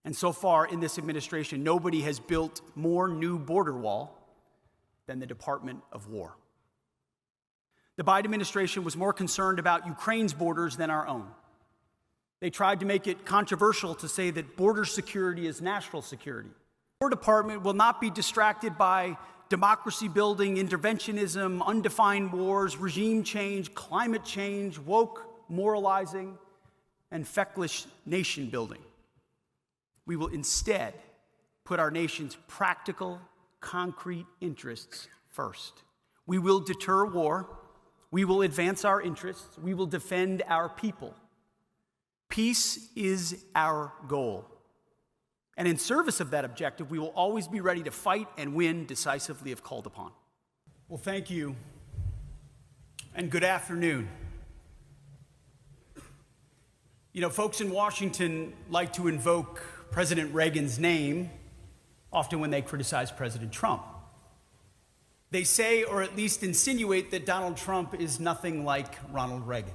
And so far in this administration, nobody has built more new border wall than the Department of War. The Biden administration was more concerned about Ukraine's borders than our own. They tried to make it controversial to say that border security is national security. The War Department will not be distracted by democracy building, interventionism, undefined wars, regime change, climate change, woke moralizing, and feckless nation building. We will instead put our nation's practical, concrete interests first. We will deter war. We will advance our interests. We will defend our people. Peace is our goal. And in service of that objective, we will always be ready to fight and win decisively if called upon. Well, thank you, and good afternoon. You know, folks in Washington like to invoke President Reagan's name often when they criticize President Trump. They say, or at least insinuate, that Donald Trump is nothing like Ronald Reagan.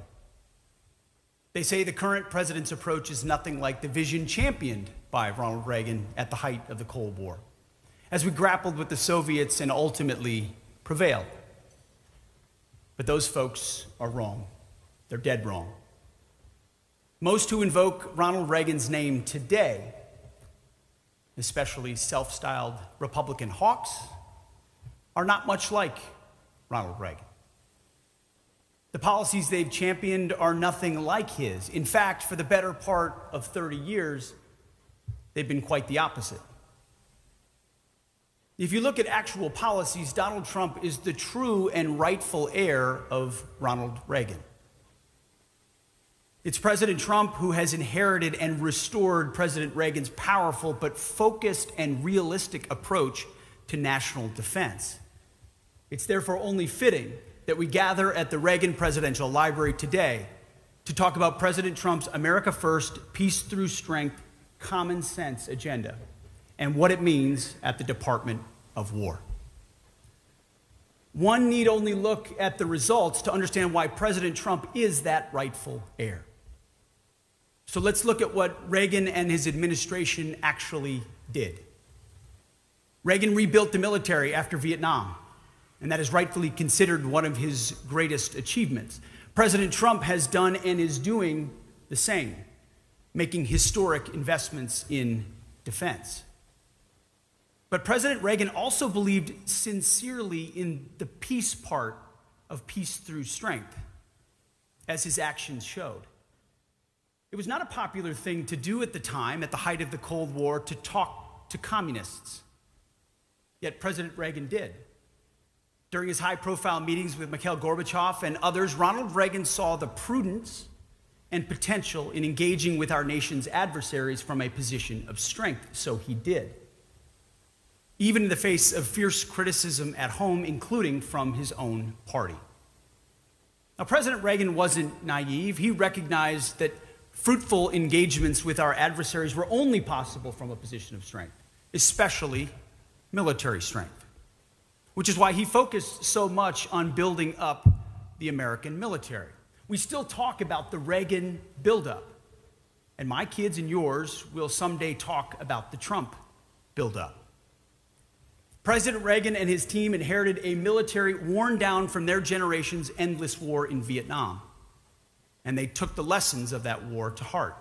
They say the current president's approach is nothing like the vision championed by Ronald Reagan at the height of the Cold War, as we grappled with the Soviets and ultimately prevailed. But those folks are wrong. They're dead wrong. Most who invoke Ronald Reagan's name today, especially self-styled Republican hawks, are not much like Ronald Reagan. The policies they've championed are nothing like his. In fact, for the better part of 30 years, they've been quite the opposite. If you look at actual policies, Donald Trump is the true and rightful heir of Ronald Reagan. It's President Trump who has inherited and restored President Reagan's powerful but focused and realistic approach to national defense. It's therefore only fitting that we gather at the Reagan Presidential Library today to talk about President Trump's America First, Peace Through Strength, Common Sense agenda and what it means at the Department of War. One need only look at the results to understand why President Trump is that rightful heir. So let's look at what Reagan and his administration actually did. Reagan rebuilt the military after Vietnam, and that is rightfully considered one of his greatest achievements. President Trump has done and is doing the same, making historic investments in defense. But President Reagan also believed sincerely in the peace part of peace through strength, as his actions showed. It was not a popular thing to do at the time, at the height of the Cold War, to talk to communists. Yet President Reagan did. During his high-profile meetings with Mikhail Gorbachev and others, Ronald Reagan saw the prudence and potential in engaging with our nation's adversaries from a position of strength, so he did. Even in the face of fierce criticism at home, including from his own party. Now, President Reagan wasn't naive. He recognized that fruitful engagements with our adversaries were only possible from a position of strength, especially military strength, which is why he focused so much on building up the American military. We still talk about the Reagan buildup, and my kids and yours will someday talk about the Trump buildup. President Reagan and his team inherited a military worn down from their generation's endless war in Vietnam, and they took the lessons of that war to heart.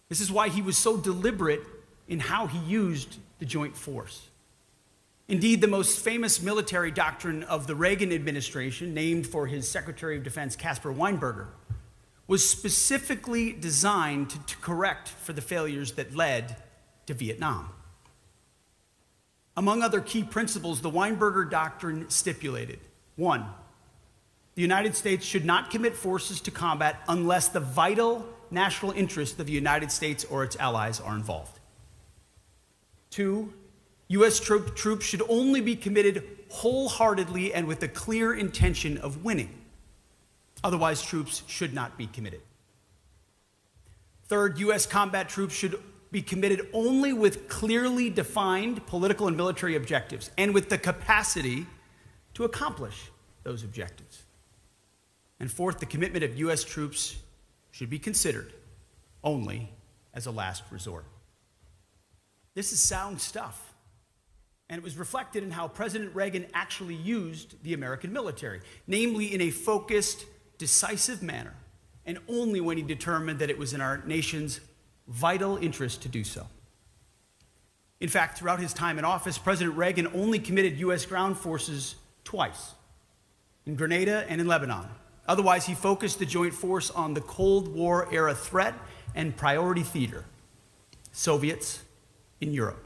This is why he was so deliberate in how he used the joint force. Indeed, the most famous military doctrine of the Reagan administration, named for his Secretary of Defense, Caspar Weinberger, was specifically designed to correct for the failures that led to Vietnam. Among other key principles, the Weinberger doctrine stipulated: 1, the United States should not commit forces to combat unless the vital national interests of the United States or its allies are involved. 2, U.S. troops should only be committed wholeheartedly and with the clear intention of winning. Otherwise, troops should not be committed. 3rd, U.S. combat troops should be committed only with clearly defined political and military objectives and with the capacity to accomplish those objectives. And 4th, the commitment of U.S. troops should be considered only as a last resort. This is sound stuff. And it was reflected in how President Reagan actually used the American military, namely in a focused, decisive manner, and only when he determined that it was in our nation's vital interest to do so. In fact, throughout his time in office, President Reagan only committed U.S. ground forces twice, in Grenada and in Lebanon. Otherwise, he focused the joint force on the Cold War-era threat and priority theater, Soviets in Europe.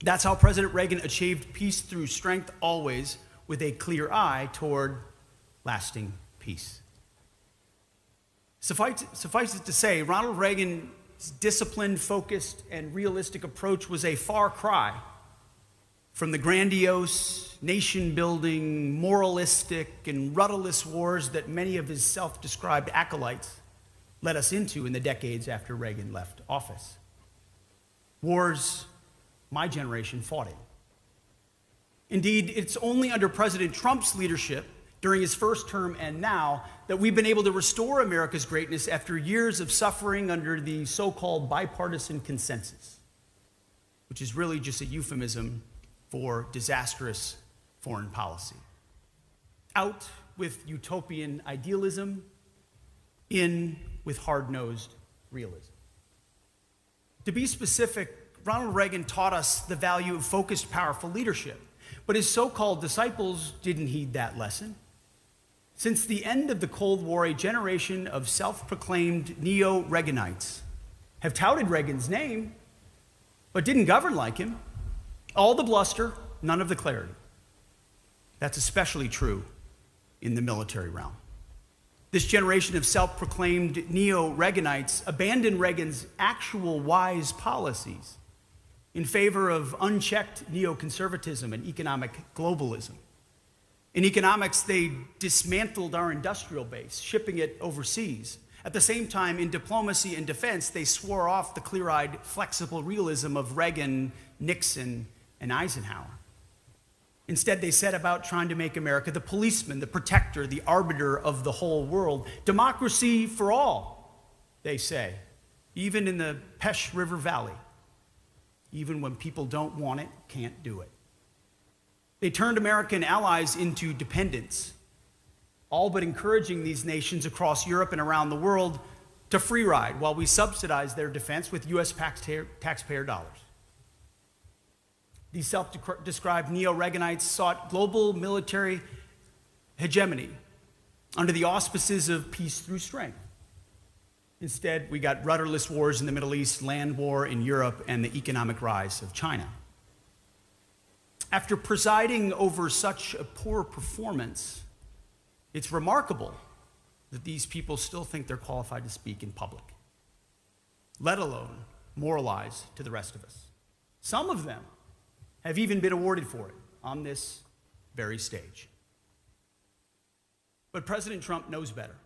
That's how President Reagan achieved peace through strength, always with a clear eye toward lasting peace. Suffice it to say, Ronald Reagan's disciplined, focused, and realistic approach was a far cry from the grandiose, nation-building, moralistic, and rudderless wars that many of his self-described acolytes led us into in the decades after Reagan left office. Wars my generation fought in. Indeed, it's only under President Trump's leadership during his first term and now that we've been able to restore America's greatness after years of suffering under the so-called bipartisan consensus, which is really just a euphemism for disastrous foreign policy. Out with utopian idealism, in with hard-nosed realism. To be specific, Ronald Reagan taught us the value of focused, powerful leadership, but his so-called disciples didn't heed that lesson. Since the end of the Cold War, a generation of self-proclaimed neo-Reaganites have touted Reagan's name, but didn't govern like him. All the bluster, none of the clarity. That's especially true in the military realm. This generation of self-proclaimed neo-Reaganites abandoned Reagan's actual wise policies in favor of unchecked neoconservatism and economic globalism. In economics, they dismantled our industrial base, shipping it overseas. At the same time, in diplomacy and defense, they swore off the clear-eyed, flexible realism of Reagan, Nixon, and Eisenhower. Instead, they set about trying to make America the policeman, the protector, the arbiter of the whole world. Democracy for all, they say, even in the Pesh River Valley. Even when people don't want it, can't do it. They turned American allies into dependents, all but encouraging these nations across Europe and around the world to free ride while we subsidize their defense with U.S. taxpayer dollars. These self-described neo-Reaganites sought global military hegemony under the auspices of peace through strength. Instead, we got rudderless wars in the Middle East, land war in Europe, and the economic rise of China. After presiding over such a poor performance, it's remarkable that these people still think they're qualified to speak in public, let alone moralize to the rest of us. Some of them have even been awarded for it on this very stage. But President Trump knows better.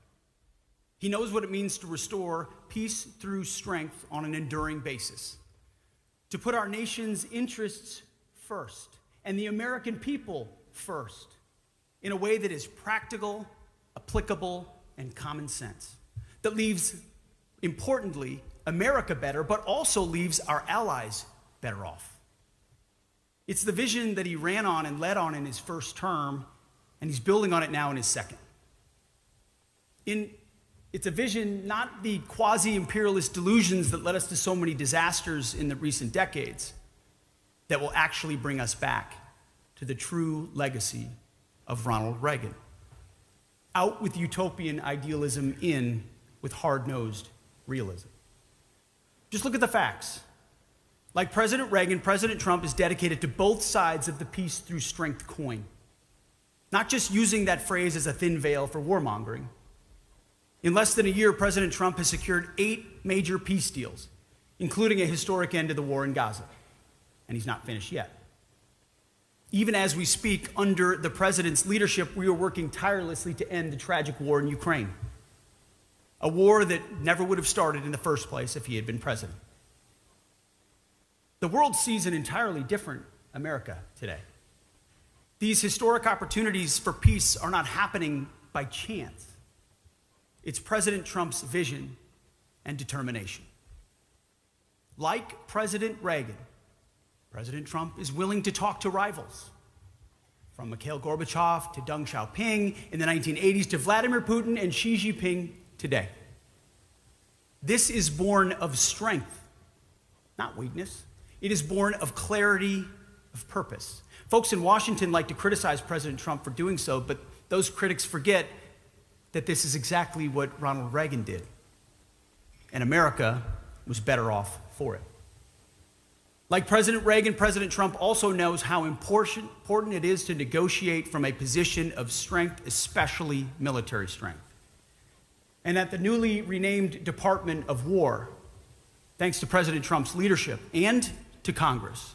He knows what it means to restore peace through strength on an enduring basis, to put our nation's interests first and the American people first in a way that is practical, applicable, and common sense, that leaves, importantly, America better, but also leaves our allies better off. It's the vision that he ran on and led on in his first term, and he's building on it now in his second. It's a vision, not the quasi-imperialist delusions that led us to so many disasters in the recent decades, that will actually bring us back to the true legacy of Ronald Reagan. Out with utopian idealism, in with hard-nosed realism. Just look at the facts. Like President Reagan, President Trump is dedicated to both sides of the peace through strength coin, not just using that phrase as a thin veil for warmongering. In less than a year, President Trump has secured 8 major peace deals, including a historic end to the war in Gaza. And he's not finished yet. Even as we speak, under the president's leadership, we are working tirelessly to end the tragic war in Ukraine, a war that never would have started in the first place if he had been president. The world sees an entirely different America today. These historic opportunities for peace are not happening by chance. It's President Trump's vision and determination. Like President Reagan, President Trump is willing to talk to rivals, from Mikhail Gorbachev to Deng Xiaoping in the 1980s to Vladimir Putin and Xi Jinping today. This is born of strength, not weakness. It is born of clarity of purpose. Folks in Washington like to criticize President Trump for doing so, but those critics forget that this is exactly what Ronald Reagan did. And America was better off for it. Like President Reagan, President Trump also knows how important it is to negotiate from a position of strength, especially military strength. And at the newly renamed Department of War, thanks to President Trump's leadership and to Congress,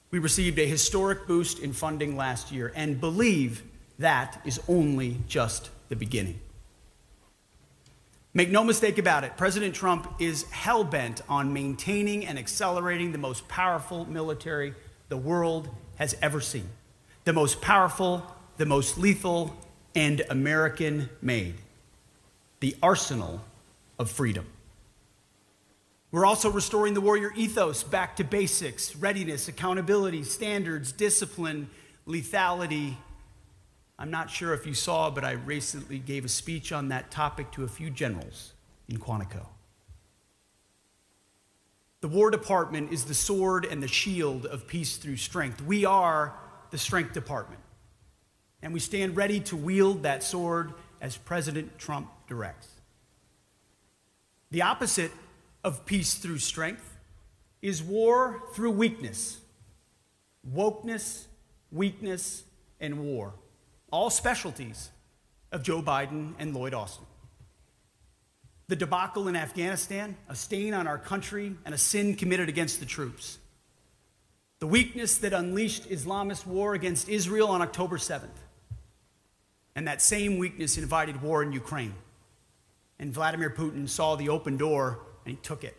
we received a historic boost in funding last year and believe that is only just the beginning. Make no mistake about it, President Trump is hell-bent on maintaining and accelerating the most powerful military the world has ever seen. The most powerful, the most lethal, and American-made. The arsenal of freedom. We're also restoring the warrior ethos back to basics: readiness, accountability, standards, discipline, lethality. I'm not sure if you saw, but I recently gave a speech on that topic to a few generals in Quantico. The War Department is the sword and the shield of peace through strength. We are the Strength Department, and we stand ready to wield that sword as President Trump directs. The opposite of peace through strength is war through weakness. Wokeness, weakness, and war. All specialties of Joe Biden and Lloyd Austin. The debacle in Afghanistan, a stain on our country and a sin committed against the troops. The weakness that unleashed Islamist war against Israel on October 7th. And that same weakness invited war in Ukraine. And Vladimir Putin saw the open door and he took it.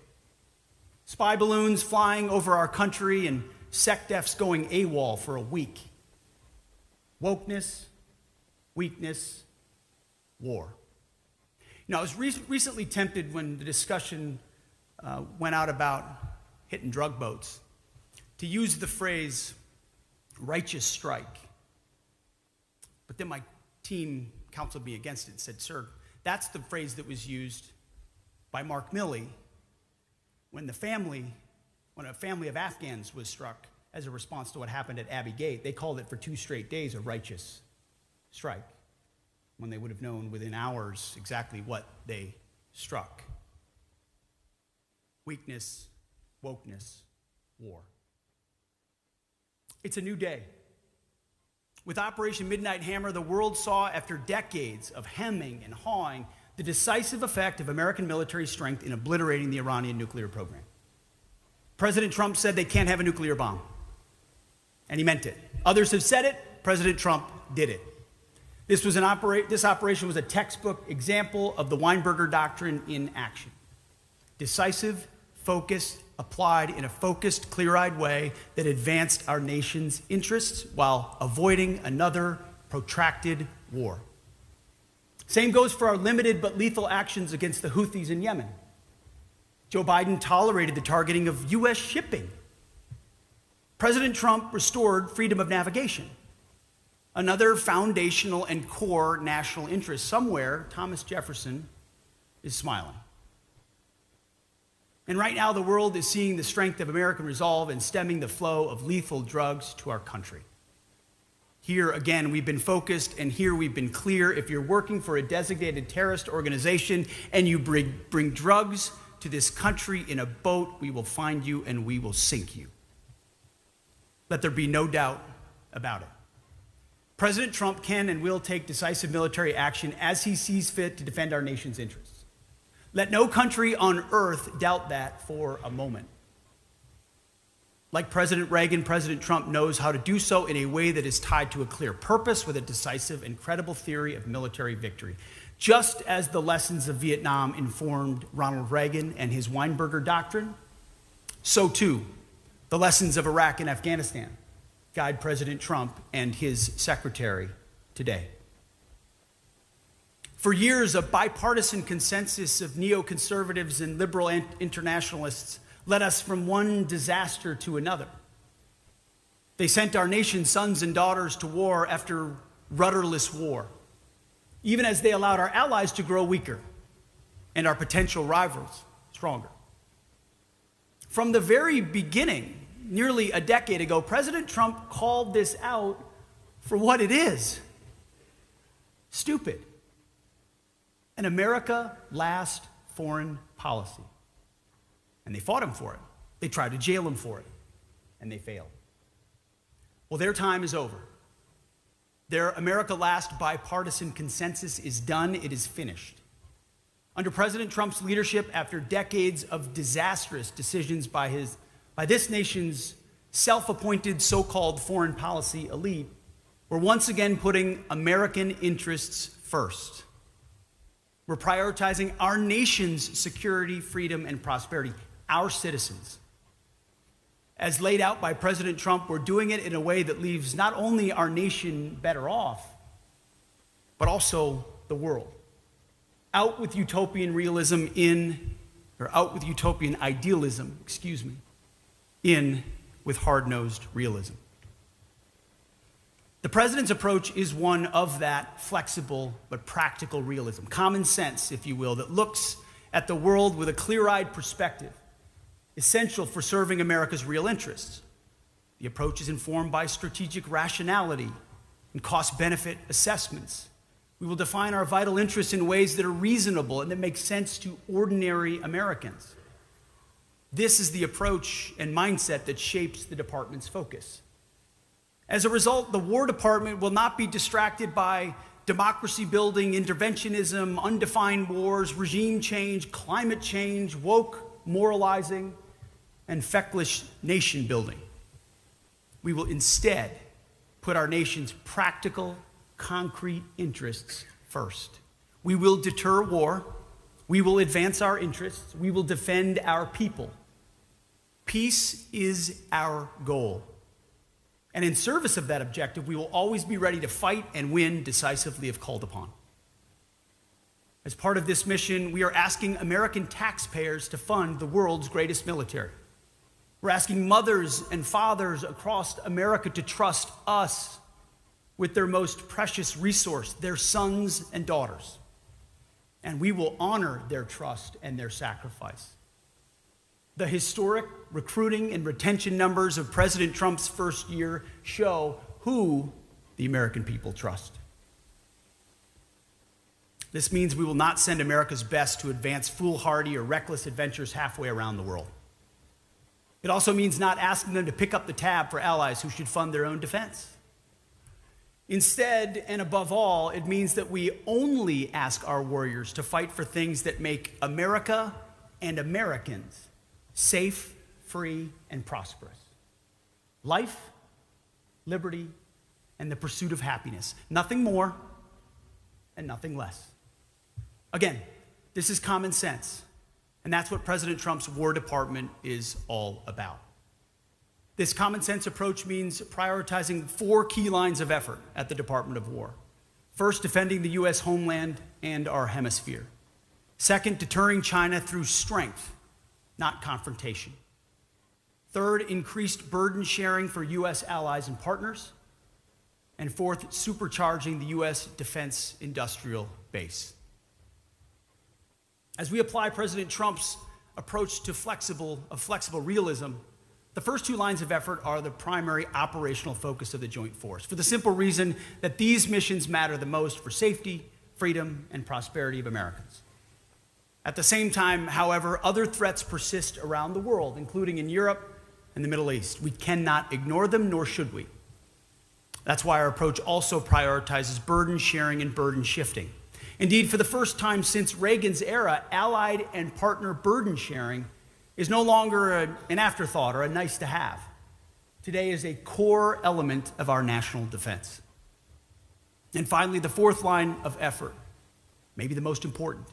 Spy balloons flying over our country and SecDefs going AWOL for a week. Wokeness, weakness, war. You know, I was recently tempted when the discussion went out about hitting drug boats to use the phrase righteous strike. But then my team counseled me against it and said, "Sir, that's the phrase that was used by Mark Milley when a family of Afghans was struck as a response to what happened at Abbey Gate. They called it for 2 straight days a righteous strike, when they would have known within hours exactly what they struck. Weakness, wokeness, war. It's a new day. With Operation Midnight Hammer, the world saw, after decades of hemming and hawing, the decisive effect of American military strength in obliterating the Iranian nuclear program. President Trump said they can't have a nuclear bomb, and he meant it. Others have said it. President Trump did it. This operation was a textbook example of the Weinberger Doctrine in action. Decisive, focused, applied in a focused, clear-eyed way that advanced our nation's interests while avoiding another protracted war. Same goes for our limited but lethal actions against the Houthis in Yemen. Joe Biden tolerated the targeting of U.S. shipping. President Trump restored freedom of navigation. Another foundational and core national interest. Somewhere, Thomas Jefferson is smiling. And right now, the world is seeing the strength of American resolve in stemming the flow of lethal drugs to our country. Here, again, we've been focused, and here we've been clear. If you're working for a designated terrorist organization and you bring drugs to this country in a boat, we will find you and we will sink you. Let there be no doubt about it. President Trump can and will take decisive military action as he sees fit to defend our nation's interests. Let no country on earth doubt that for a moment. Like President Reagan, President Trump knows how to do so in a way that is tied to a clear purpose with a decisive and credible theory of military victory. Just as the lessons of Vietnam informed Ronald Reagan and his Weinberger Doctrine, so too the lessons of Iraq and Afghanistan guide President Trump and his secretary today. For years, a bipartisan consensus of neoconservatives and liberal internationalists led us from one disaster to another. They sent our nation's sons and daughters to war after rudderless war, even as they allowed our allies to grow weaker and our potential rivals stronger. From the very beginning, nearly a decade ago, President Trump called this out for what it is: stupid. An America last foreign policy. And they fought him for it. They tried to jail him for it, and they failed. Well, their time is over. Their America last bipartisan consensus is done. It is finished. Under President Trump's leadership, after decades of disastrous decisions by this nation's self-appointed so-called foreign policy elite, we're once again putting American interests first. We're prioritizing our nation's security, freedom, and prosperity, our citizens. As laid out by President Trump, we're doing it in a way that leaves not only our nation better off, but also the world. Out with utopian idealism, in with hard-nosed realism. The president's approach is one of that flexible but practical realism, common sense, if you will, that looks at the world with a clear-eyed perspective, essential for serving America's real interests. The approach is informed by strategic rationality and cost-benefit assessments. We will define our vital interests in ways that are reasonable and that make sense to ordinary Americans. This is the approach and mindset that shapes the department's focus. As a result, the War Department will not be distracted by democracy-building, interventionism, undefined wars, regime change, climate change, woke moralizing, and feckless nation-building. We will instead put our nation's practical, concrete interests first. We will deter war. We will advance our interests. We will defend our people. Peace is our goal. And in service of that objective, we will always be ready to fight and win decisively if called upon. As part of this mission, we are asking American taxpayers to fund the world's greatest military. We're asking mothers and fathers across America to trust us with their most precious resource, their sons and daughters. And we will honor their trust and their sacrifice. The historic recruiting and retention numbers of President Trump's first year show who the American people trust. This means we will not send America's best to advance foolhardy or reckless adventures halfway around the world. It also means not asking them to pick up the tab for allies who should fund their own defense. Instead, and above all, it means that we only ask our warriors to fight for things that make America and Americans safe, free, and prosperous. Life, liberty, and the pursuit of happiness. Nothing more and nothing less. Again, this is common sense, and that's what President Trump's War Department is all about. This common sense approach means prioritizing 4 key lines of effort at the Department of War. First, defending the U.S. homeland and our hemisphere. Second, deterring China through strength, not confrontation. Third, increased burden sharing for U.S. allies and partners. And fourth, supercharging the U.S. defense industrial base. As we apply President Trump's approach to flexible realism, the first 2 lines of effort are the primary operational focus of the Joint Force, for the simple reason that these missions matter the most for safety, freedom, and prosperity of Americans. At the same time, however, other threats persist around the world, including in Europe and the Middle East. We cannot ignore them, nor should we. That's why our approach also prioritizes burden sharing and burden shifting. Indeed, for the first time since Reagan's era, allied and partner burden sharing is no longer an afterthought or a nice to have. Today is a core element of our national defense. And finally, the 4th line of effort, maybe the most important,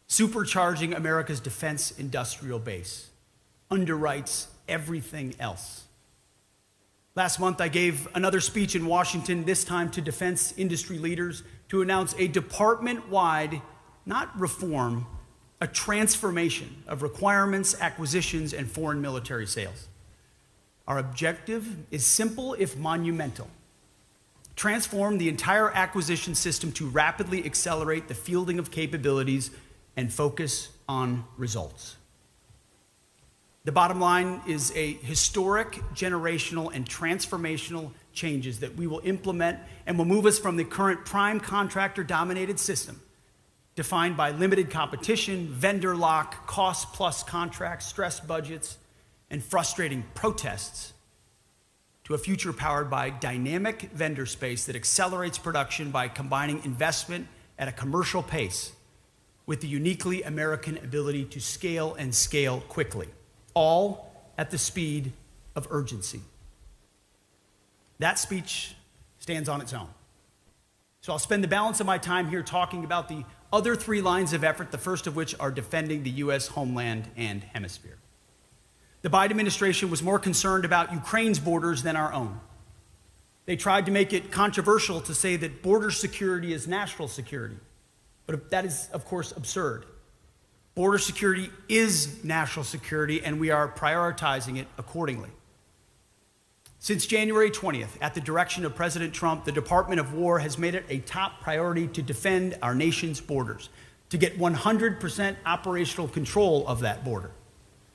supercharging America's defense industrial base, underwrites everything else. Last month, I gave another speech in Washington, this time to defense industry leaders, to announce a department-wide, not reform, a transformation of requirements, acquisitions, and foreign military sales. Our objective is simple if monumental. Transform the entire acquisition system to rapidly accelerate the fielding of capabilities and focus on results. The bottom line is a historic, generational, and transformational changes that we will implement and will move us from the current prime contractor-dominated system, defined by limited competition, vendor lock, cost-plus contracts, stressed budgets, and frustrating protests, to a future powered by dynamic vendor space that accelerates production by combining investment at a commercial pace with the uniquely American ability to scale and scale quickly, all at the speed of urgency. That speech stands on its own. So I'll spend the balance of my time here talking about the other three lines of effort, the first of which are defending the U.S. homeland and hemisphere. The Biden administration was more concerned about Ukraine's borders than our own. They tried to make it controversial to say that border security is national security, but that is, of course, absurd. Border security is national security, and we are prioritizing it accordingly. Since January 20th, at the direction of President Trump, the Department of War has made it a top priority to defend our nation's borders, to get 100% operational control of that border.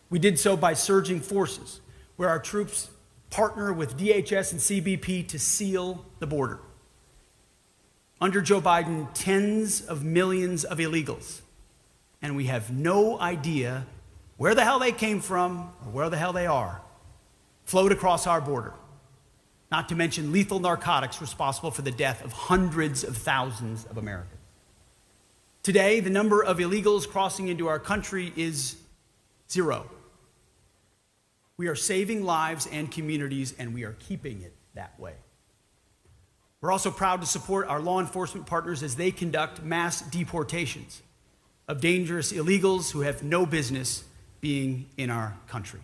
We did so by surging forces, where our troops partner with DHS and CBP to seal the border. Under Joe Biden, tens of millions of illegals, and we have no idea where the hell they came from or where the hell they are, flowed across our border, not to mention lethal narcotics responsible for the death of hundreds of thousands of Americans. Today, the number of illegals crossing into our country is 0. We are saving lives and communities, and we are keeping it that way. We're also proud to support our law enforcement partners as they conduct mass deportations of dangerous illegals who have no business being in our country.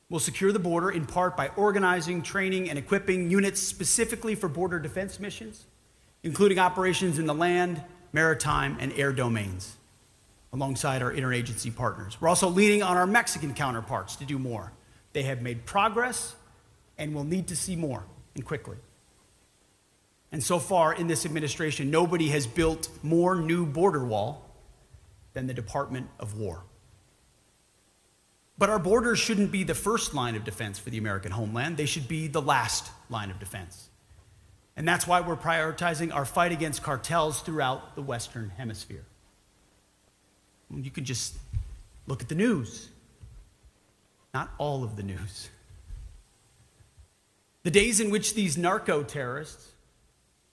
We'll secure the border in part by organizing, training, and equipping units specifically for border defense missions, including operations in the land, maritime, and air domains, alongside our interagency partners. We're also leaning on our Mexican counterparts to do more. They have made progress and will need to see more, and quickly. And so far in this administration, nobody has built more new border wall than the Department of War. But our borders shouldn't be the first line of defense for the American homeland. They should be the last line of defense. And that's why we're prioritizing our fight against cartels throughout the Western Hemisphere. You can just look at the news. Not all of the news. The days in which these narco-terrorists,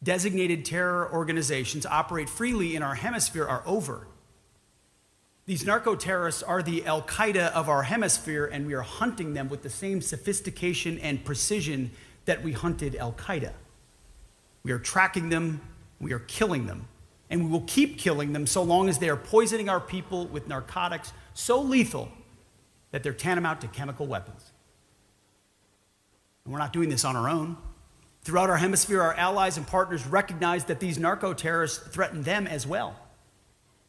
designated terror organizations, operate freely in our hemisphere are over. These narco-terrorists are the Al-Qaeda of our hemisphere, and we are hunting them with the same sophistication and precision that we hunted Al-Qaeda. We are tracking them, we are killing them, and we will keep killing them so long as they are poisoning our people with narcotics so lethal that they're tantamount to chemical weapons. And we're not doing this on our own. Throughout our hemisphere, our allies and partners recognize that these narco-terrorists threaten them as well.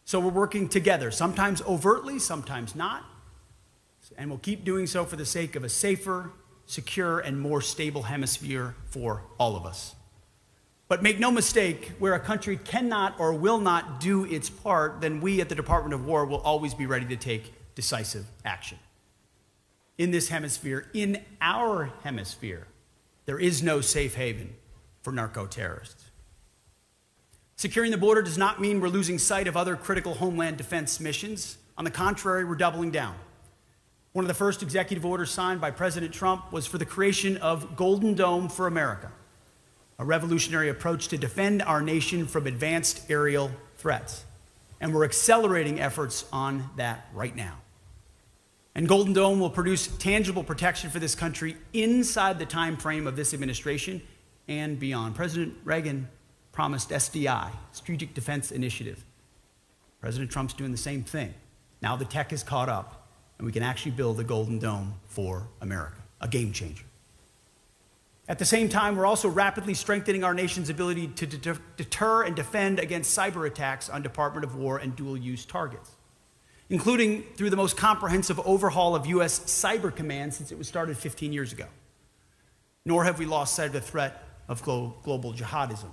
So we're working together, sometimes overtly, sometimes not, and we'll keep doing so for the sake of a safer, secure, and more stable hemisphere for all of us. But make no mistake, where a country cannot or will not do its part, then we at the Department of War will always be ready to take decisive action. In this hemisphere, in our hemisphere, there is no safe haven for narco-terrorists. Securing the border does not mean we're losing sight of other critical homeland defense missions. On the contrary, we're doubling down. One of the first executive orders signed by President Trump was for the creation of Golden Dome for America, a revolutionary approach to defend our nation from advanced aerial threats. And we're accelerating efforts on that right now. And Golden Dome will produce tangible protection for this country inside the time frame of this administration and beyond. President Reagan promised SDI, Strategic Defense Initiative. President Trump's doing the same thing. Now the tech is caught up, and we can actually build a Golden Dome for America, a game changer. At the same time, we're also rapidly strengthening our nation's ability to deter and defend against cyber attacks on Department of War and dual-use targets. including through the most comprehensive overhaul of U.S. cyber command since it was started 15 years ago. Nor have we lost sight of the threat of global jihadism.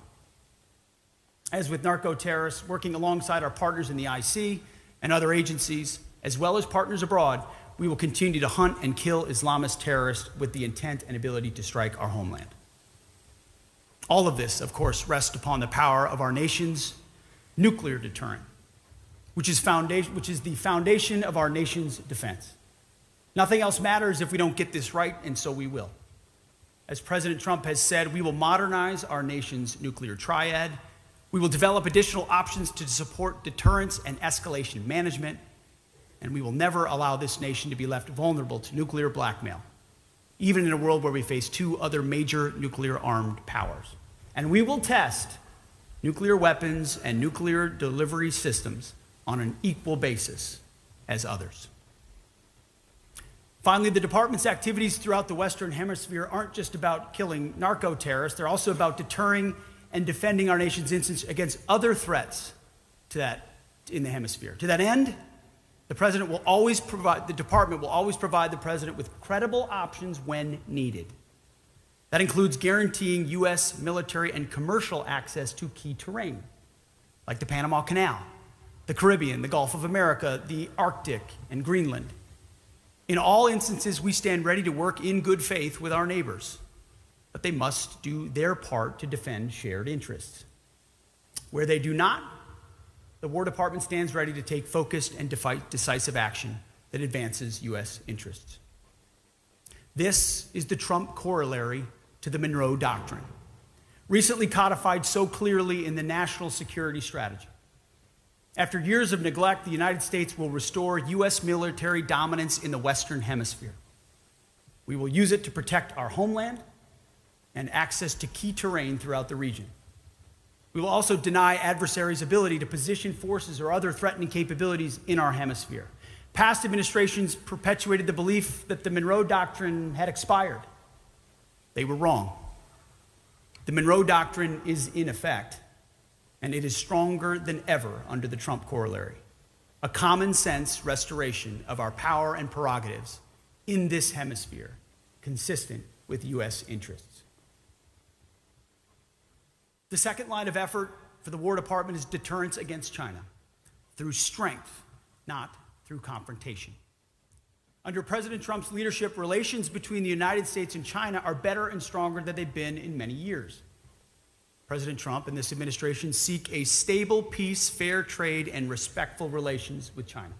As with narco-terrorists, working alongside our partners in the IC and other agencies, as well as partners abroad, we will continue to hunt and kill Islamist terrorists with the intent and ability to strike our homeland. All of this, of course, rests upon the power of our nation's nuclear deterrent, which is the foundation of our nation's defense. Nothing else matters if we don't get this right, and so we will. As President Trump has said, we will modernize our nation's nuclear triad. We will develop additional options to support deterrence and escalation management, and we will never allow this nation to be left vulnerable to nuclear blackmail, even in a world where we face two other major nuclear-armed powers. And we will test nuclear weapons and nuclear delivery systems on an equal basis as others. Finally, the department's activities throughout the Western Hemisphere aren't just about killing narco-terrorists, they're also about deterring and defending our nation's innocence against other threats in the hemisphere. To that end, the department will always provide the president with credible options when needed. That includes guaranteeing U.S. military and commercial access to key terrain, like the Panama Canal, the Caribbean, the Gulf of America, the Arctic, and Greenland. In all instances, we stand ready to work in good faith with our neighbors, but they must do their part to defend shared interests. Where they do not, the War Department stands ready to take focused and decisive action that advances U.S. interests. This is the Trump corollary to the Monroe Doctrine, recently codified so clearly in the National Security Strategy. After years of neglect, the United States will restore U.S. military dominance in the Western Hemisphere. We will use it to protect our homeland and access to key terrain throughout the region. We will also deny adversaries' ability to position forces or other threatening capabilities in our hemisphere. Past administrations perpetuated the belief that the Monroe Doctrine had expired. They were wrong. The Monroe Doctrine is in effect, and it is stronger than ever under the Trump corollary, a common sense restoration of our power and prerogatives in this hemisphere, consistent with U.S. interests. The second line of effort for the War Department is deterrence against China, through strength, not through confrontation. Under President Trump's leadership, relations between the United States and China are better and stronger than they've been in many years. President Trump and this administration seek a stable peace, fair trade, and respectful relations with China.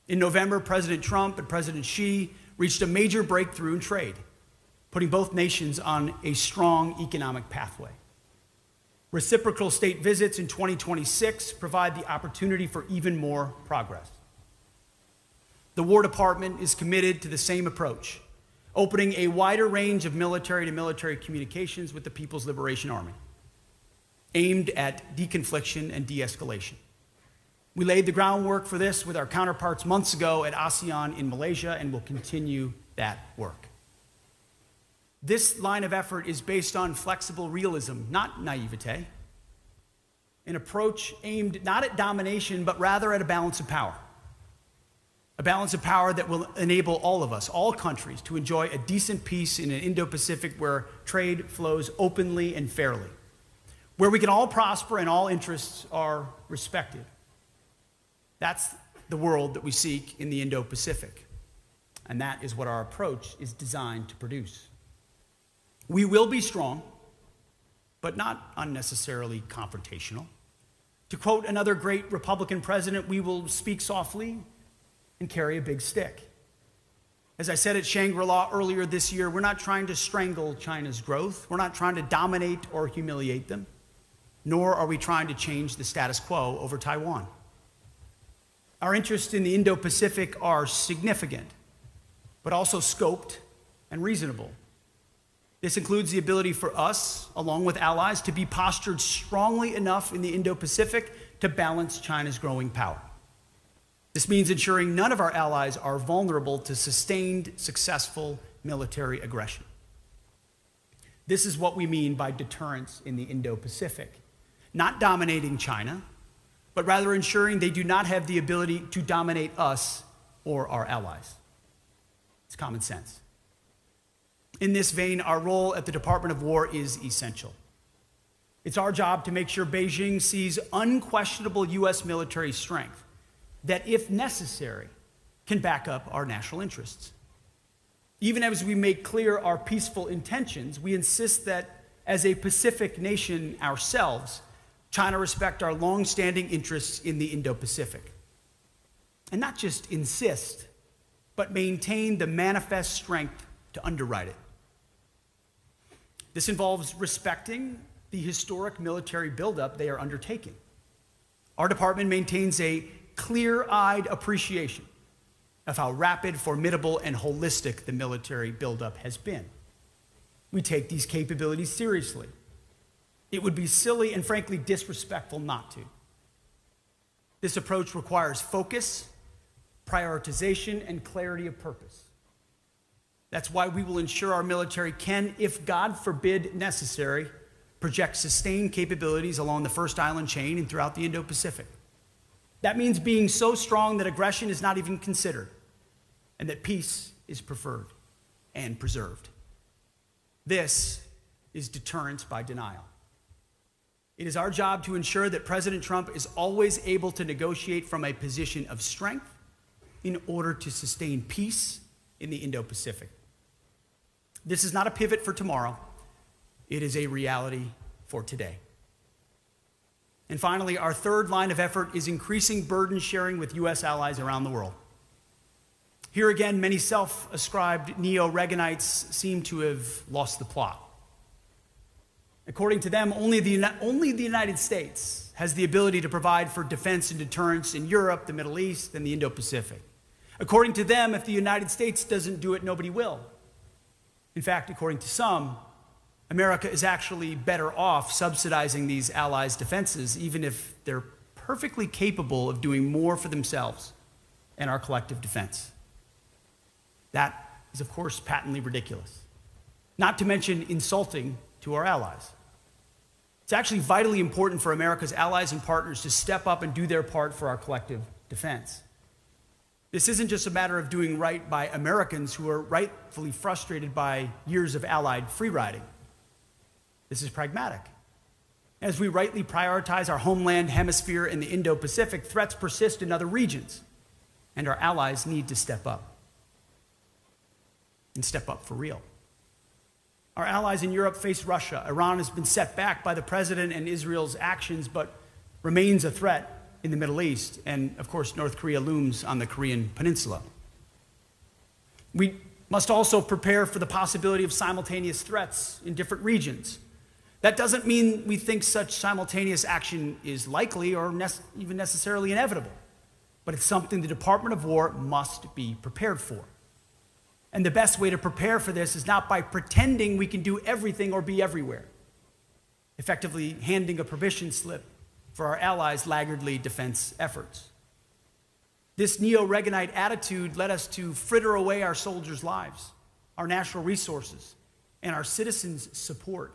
In November, President Trump and President Xi reached a major breakthrough in trade, putting both nations on a strong economic pathway. Reciprocal state visits in 2026 provide the opportunity for even more progress. The War Department is committed to the same approach, opening a wider range of military-to-military communications with the People's Liberation Army, aimed at deconfliction and de-escalation. We laid the groundwork for this with our counterparts months ago at ASEAN in Malaysia, and will continue that work. This line of effort is based on flexible realism, not naivete, an approach aimed not at domination, but rather at a balance of power. A balance of power that will enable all of us, all countries, to enjoy a decent peace in an Indo-Pacific where trade flows openly and fairly, where we can all prosper and all interests are respected. That's the world that we seek in the Indo-Pacific, and that is what our approach is designed to produce. We will be strong, but not unnecessarily confrontational. To quote another great Republican president, we will speak softly and carry a big stick. As I said at Shangri-La earlier this year, we're not trying to strangle China's growth. We're not trying to dominate or humiliate them, nor are we trying to change the status quo over Taiwan. Our interests in the Indo-Pacific are significant, but also scoped and reasonable. This includes the ability for us, along with allies, to be postured strongly enough in the Indo-Pacific to balance China's growing power. This means ensuring none of our allies are vulnerable to sustained, successful military aggression. This is what we mean by deterrence in the Indo-Pacific. Not dominating China, but rather ensuring they do not have the ability to dominate us or our allies. It's common sense. In this vein, our role at the Department of War is essential. It's our job to make sure Beijing sees unquestionable U.S. military strength that, if necessary, can back up our national interests. Even as we make clear our peaceful intentions, we insist that, as a Pacific nation ourselves, China respect our long-standing interests in the Indo-Pacific. And not just insist, but maintain the manifest strength to underwrite it. This involves respecting the historic military buildup they are undertaking. Our department maintains a clear-eyed appreciation of how rapid, formidable, and holistic the military buildup has been. We take these capabilities seriously. It would be silly and frankly disrespectful not to. This approach requires focus, prioritization, and clarity of purpose. That's why we will ensure our military can, if God forbid necessary, project sustained capabilities along the First Island chain and throughout the Indo-Pacific. That means being so strong that aggression is not even considered, and that peace is preferred and preserved. This is deterrence by denial. It is our job to ensure that President Trump is always able to negotiate from a position of strength in order to sustain peace in the Indo-Pacific. This is not a pivot for tomorrow. It is a reality for today. And finally, our third line of effort is increasing burden sharing with U.S. allies around the world. Here again, many self-ascribed neo-Reaganites seem to have lost the plot. According to them, only the United States has the ability to provide for defense and deterrence in Europe, the Middle East, and the Indo-Pacific. According to them, if the United States doesn't do it, nobody will. In fact, according to some, America is actually better off subsidizing these allies' defenses, even if they're perfectly capable of doing more for themselves and our collective defense. That is, of course, patently ridiculous, not to mention insulting to our allies. It's actually vitally important for America's allies and partners to step up and do their part for our collective defense. This isn't just a matter of doing right by Americans who are rightfully frustrated by years of allied free-riding. This is pragmatic. As we rightly prioritize our homeland hemisphere and the Indo-Pacific, threats persist in other regions, and our allies need to step up. And step up for real. Our allies in Europe face Russia. Iran has been set back by the president and Israel's actions, but remains a threat in the Middle East. And, of course, North Korea looms on the Korean peninsula. We must also prepare for the possibility of simultaneous threats in different regions. That doesn't mean we think such simultaneous action is likely or even necessarily inevitable, but it's something the Department of War must be prepared for. And the best way to prepare for this is not by pretending we can do everything or be everywhere, effectively handing a permission slip for our allies' laggardly defense efforts. This neo-Reaganite attitude led us to fritter away our soldiers' lives, our national resources, and our citizens' support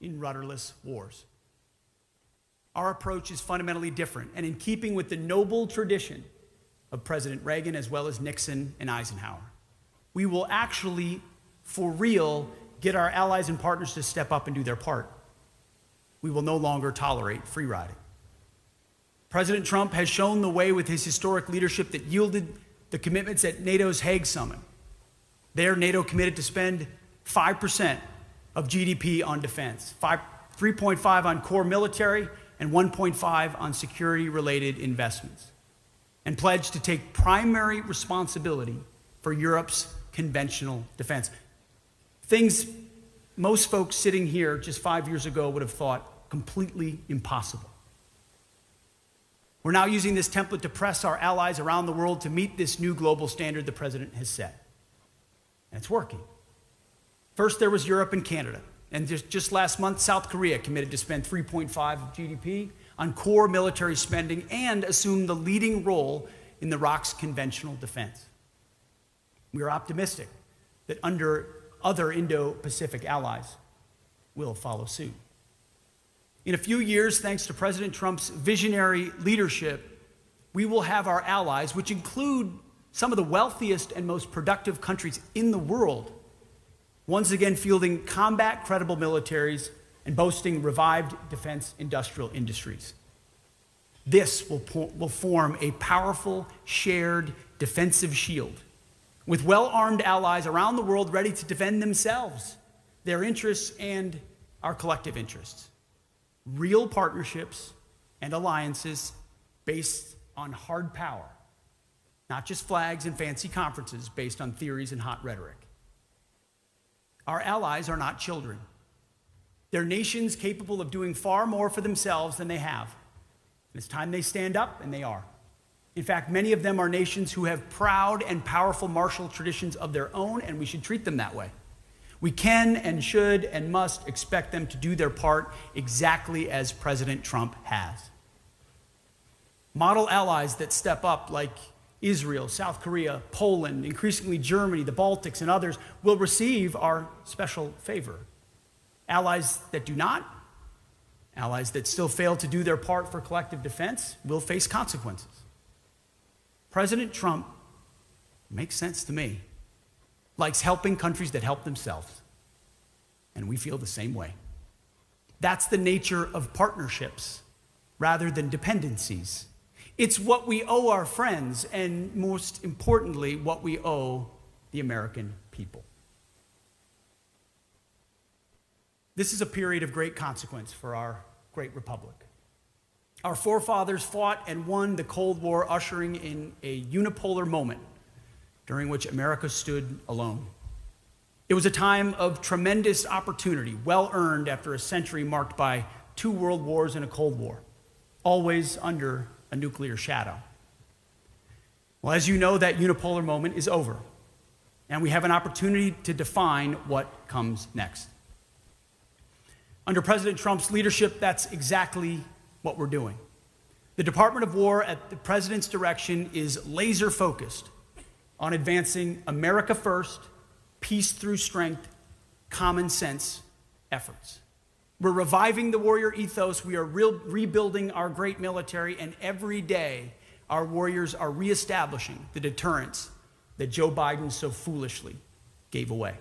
in rudderless wars. Our approach is fundamentally different and in keeping with the noble tradition of President Reagan as well as Nixon and Eisenhower. We will actually, for real, get our allies and partners to step up and do their part. We will no longer tolerate free riding. President Trump has shown the way with his historic leadership that yielded the commitments at NATO's Hague Summit. There, NATO committed to spend 5% of GDP on defense, 3.5% on core military, and 1.5% on security-related investments, and pledged to take primary responsibility for Europe's conventional defense. Things most folks sitting here just 5 years ago would have thought completely impossible. We're now using this template to press our allies around the world to meet this new global standard the president has set. And it's working. First, there was Europe and Canada. And just last month, South Korea committed to spend 3.5% of GDP on core military spending and assume the leading role in the ROC's conventional defense. We are optimistic that other Indo-Pacific allies will follow suit. In a few years, thanks to President Trump's visionary leadership, we will have our allies, which include some of the wealthiest and most productive countries in the world, once again fielding combat-credible militaries and boasting revived defense industrial industries. This will form a powerful, shared defensive shield, with well-armed allies around the world ready to defend themselves, their interests, and our collective interests. Real partnerships and alliances based on hard power, not just flags and fancy conferences based on theories and hot rhetoric. Our allies are not children. They're nations capable of doing far more for themselves than they have. And it's time they stand up, and they are. In fact, many of them are nations who have proud and powerful martial traditions of their own, and we should treat them that way. We can and should and must expect them to do their part exactly as President Trump has. Model allies that step up, like Israel, South Korea, Poland, increasingly Germany, the Baltics, and others, will receive our special favor. Allies that do not, allies that still fail to do their part for collective defense, will face consequences. President Trump, makes sense to me, likes helping countries that help themselves. And we feel the same way. That's the nature of partnerships rather than dependencies. It's what we owe our friends, and most importantly, what we owe the American people. This is a period of great consequence for our great republic. Our forefathers fought and won the Cold War, ushering in a unipolar moment during which America stood alone. It was a time of tremendous opportunity, well earned after a century marked by 2 world wars and a Cold War, always under a nuclear shadow. Well, as you know, that unipolar moment is over, and we have an opportunity to define what comes next. Under President Trump's leadership, that's exactly what we're doing. The Department of War, at the president's direction, is laser focused on advancing America first, peace through strength, common sense efforts. We're reviving the warrior ethos. We are rebuilding our great military, and every day our warriors are reestablishing the deterrence that Joe Biden so foolishly gave away.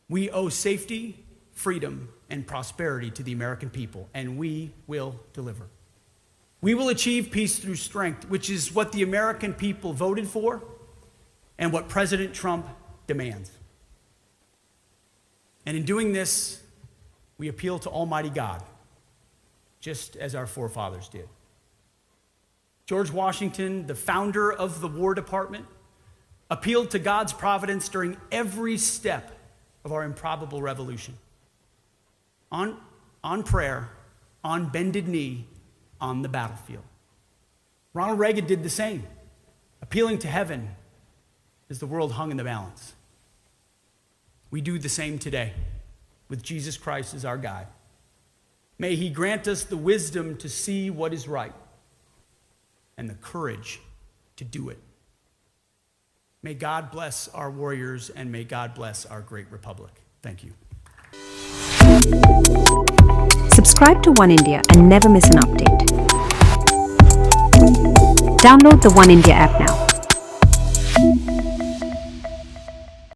We owe safety, freedom, and prosperity to the American people, and we will deliver. We will achieve peace through strength, which is what the American people voted for and what President Trump demands. And in doing this, we appeal to Almighty God, just as our forefathers did. George Washington, the founder of the War Department, appealed to God's providence during every step of our improbable revolution. On prayer, on bended knee, on the battlefield. Ronald Reagan did the same, appealing to heaven as the world hung in the balance. We do the same today, with Jesus Christ as our guide. May he grant us the wisdom to see what is right and the courage to do it. May God bless our warriors, and may God bless our great republic. Thank you. Subscribe to One India and never miss an update. Download the One India app now.